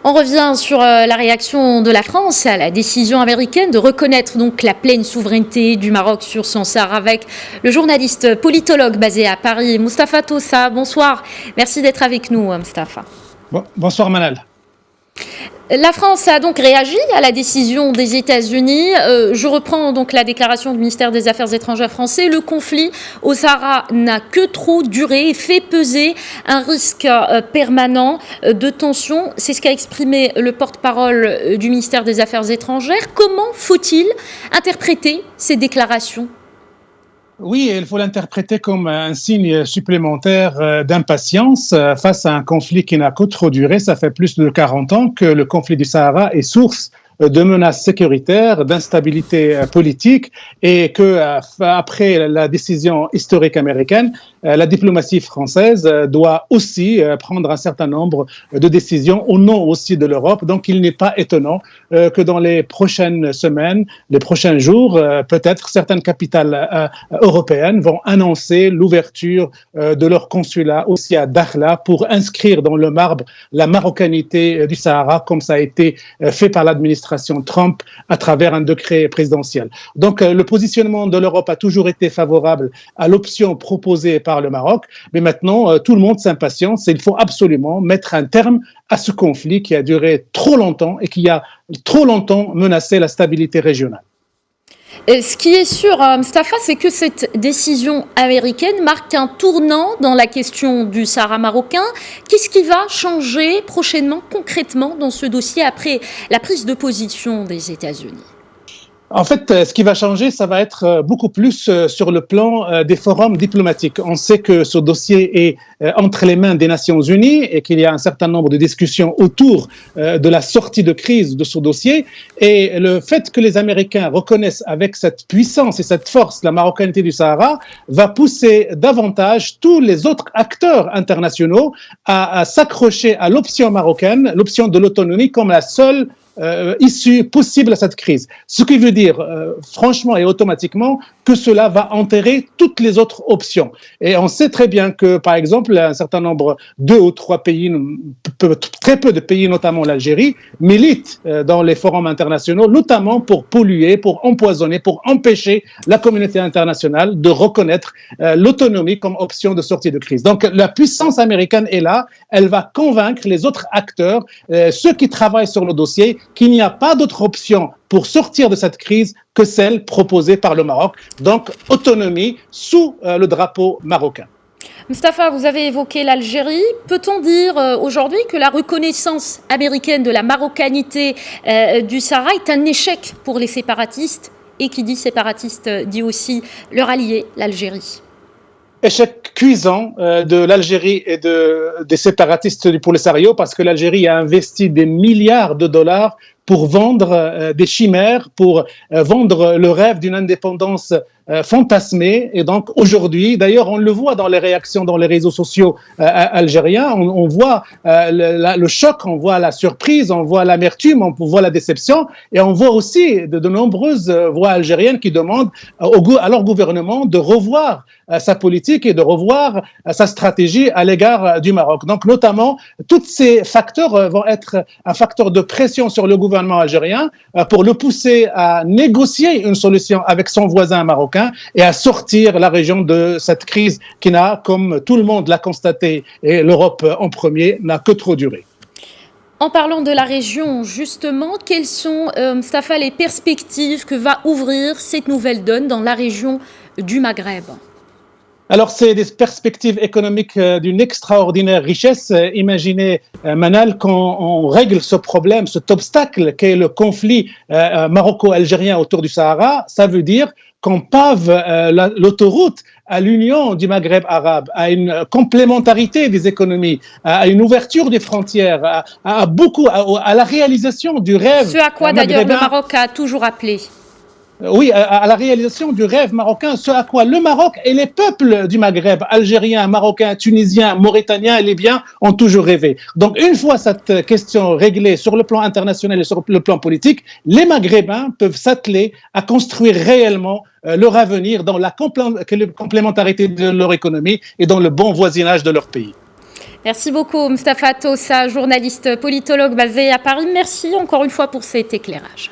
On revient sur la réaction de la France à la décision américaine de reconnaître donc la pleine souveraineté du Maroc sur son Sahara avec le journaliste politologue basé à Paris, Mustapha Tossa. Bonsoir, merci d'être avec nous, Mustapha. Bonsoir Manal. La France a donc réagi à la décision des États-Unis. Je reprends donc la déclaration du ministère des Affaires étrangères français. Le conflit au Sahara n'a que trop duré et fait peser un risque permanent de tension. C'est ce qu'a exprimé le porte-parole du ministère des Affaires étrangères. Comment faut-il interpréter ces déclarations ? Oui, il faut l'interpréter comme un signe supplémentaire d'impatience face à un conflit qui n'a que trop duré. Ça fait plus de 40 ans que le conflit du Sahara est source de menaces sécuritaires, d'instabilité politique, et que après la décision historique américaine, la diplomatie française doit aussi prendre un certain nombre de décisions au nom aussi de l'Europe. Donc il n'est pas étonnant que dans les prochaines semaines, les prochains jours, peut-être certaines capitales européennes vont annoncer l'ouverture de leur consulat aussi à Dakhla pour inscrire dans le marbre la marocanité du Sahara, comme ça a été fait par l'administration Trump à travers un décret présidentiel. Donc le positionnement de l'Europe a toujours été favorable à l'option proposée par le Maroc, mais maintenant tout le monde s'impatiente et il faut absolument mettre un terme à ce conflit qui a duré trop longtemps et qui a trop longtemps menacé la stabilité régionale. Ce qui est sûr, Mustapha, c'est que cette décision américaine marque un tournant dans la question du Sahara marocain. Qu'est-ce qui va changer prochainement, concrètement, dans ce dossier après la prise de position des États-Unis ? En fait, ce qui va changer, ça va être beaucoup plus sur le plan des forums diplomatiques. On sait que ce dossier est entre les mains des Nations Unies et qu'il y a un certain nombre de discussions autour de la sortie de crise de ce dossier. Et le fait que les Américains reconnaissent avec cette puissance et cette force la marocanité du Sahara va pousser davantage tous les autres acteurs internationaux à s'accrocher à l'option marocaine, l'option de l'autonomie comme la seule issue possible à cette crise. Ce qui veut dire, franchement et automatiquement, que cela va enterrer toutes les autres options. Et on sait très bien que, par exemple, un certain nombre, 2 ou 3 pays, très peu de pays, notamment l'Algérie, militent dans les forums internationaux, notamment pour polluer, pour empoisonner, pour empêcher la communauté internationale de reconnaître l'autonomie comme option de sortie de crise. Donc, la puissance américaine est là, elle va convaincre les autres acteurs, ceux qui travaillent sur le dossier, qu'il n'y a pas d'autre option pour sortir de cette crise que celle proposée par le Maroc. Donc, autonomie sous le drapeau marocain. Mustapha, vous avez évoqué l'Algérie. Peut-on dire aujourd'hui que la reconnaissance américaine de la marocanité du Sahara est un échec pour les séparatistes ? Et qui dit séparatiste dit aussi leur allié, l'Algérie. Échec cuisant de l'Algérie et des séparatistes du Polisario parce que l'Algérie a investi des milliards de dollars pour vendre des chimères, pour vendre le rêve d'une indépendance fantasmée. Et donc aujourd'hui, d'ailleurs on le voit dans les réactions dans les réseaux sociaux algériens, on voit le choc, on voit la surprise, on voit l'amertume, on voit la déception, et on voit aussi de nombreuses voix algériennes qui demandent à leur gouvernement de revoir sa politique et de revoir sa stratégie à l'égard du Maroc. Donc notamment, tous ces facteurs vont être un facteur de pression sur le gouvernement algérien pour le pousser à négocier une solution avec son voisin marocain et à sortir la région de cette crise qui n'a, comme tout le monde l'a constaté, et l'Europe en premier, n'a que trop duré. En parlant de la région, justement, quelles sont, Mustapha, les perspectives que va ouvrir cette nouvelle donne dans la région du Maghreb ? Alors, c'est des perspectives économiques d'une extraordinaire richesse. Imaginez, Manal, quand on règle ce problème, cet obstacle qu'est le conflit maroco-algérien autour du Sahara, ça veut dire qu'on pave l'autoroute à l'union du Maghreb arabe, à une complémentarité des économies, à une ouverture des frontières, à la réalisation du rêve. Ce à quoi d'ailleurs le Maroc a toujours appelé. Oui, à la réalisation du rêve marocain, ce à quoi le Maroc et les peuples du Maghreb, algériens, marocains, tunisiens, mauritaniens et libyens, ont toujours rêvé. Donc, une fois cette question réglée sur le plan international et sur le plan politique, les Maghrébins peuvent s'atteler à construire réellement leur avenir dans la complémentarité de leur économie et dans le bon voisinage de leur pays. Merci beaucoup, Mustapha Tossa, journaliste politologue basé à Paris. Merci encore une fois pour cet éclairage.